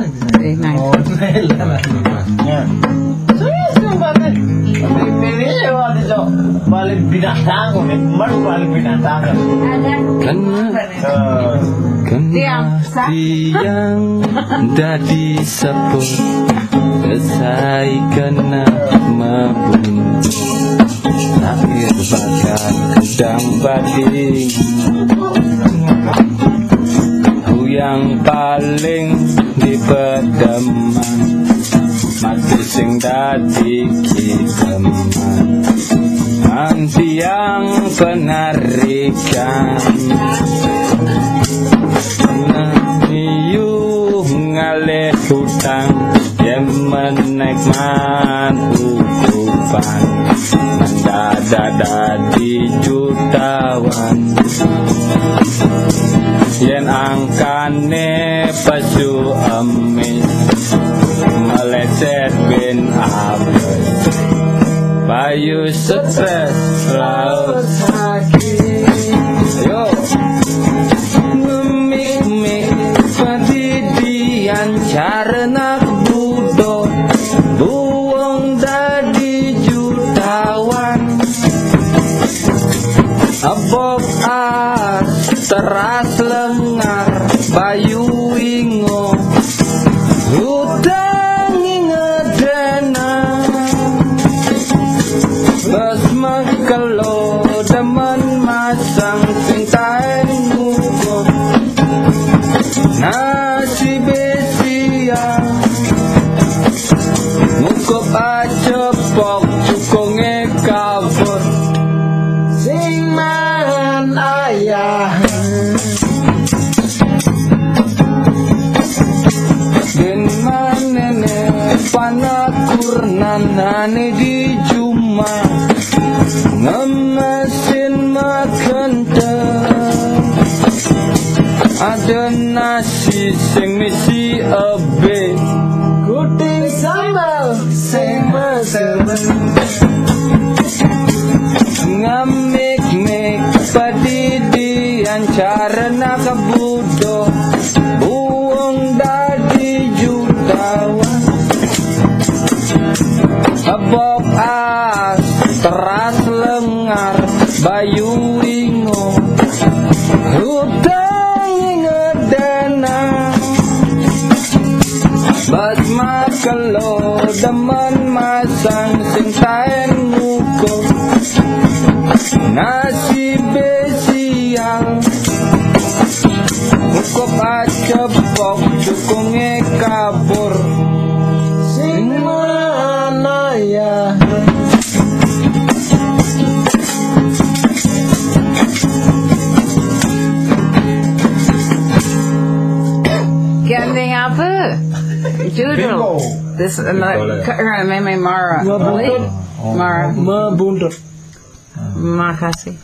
Oh, serius banget. Pilih waktu itu balik binatang, balik binatang. Tiang dadi sepuh selesai kena mabung akhir bakar kedang bading yang paling di pedeman mati sing dadi kiteman anti yang penarikan Yuk ngalih hutang yang menaikman hukuman mendadak di jutawan yen angkane pasu emis meleset bin abis bayu stres laut sakit yo ngemik-mik padidian carana kebudo buang dadi jutawan abok teras lengar bayu ingo hutang ingedena basma kelo demen masang sing taen muko nasi besia muko pacepok cukonge kabur sing man ayah panakurnanane di Juma ngemesin makan ada nasi sing misi ebe kuting sambal sing mesem ngamik-mik padidian carana kebudo buang dadi jutawan abok as teras lengar bayu ingo hutang ingedana basma kelo demen masang sing taen muko nasi besial muko pacepok cukunge kabur sing mana ya Ganding apa? Judul. This Meme Mara. Mara. Membundut. Makasih.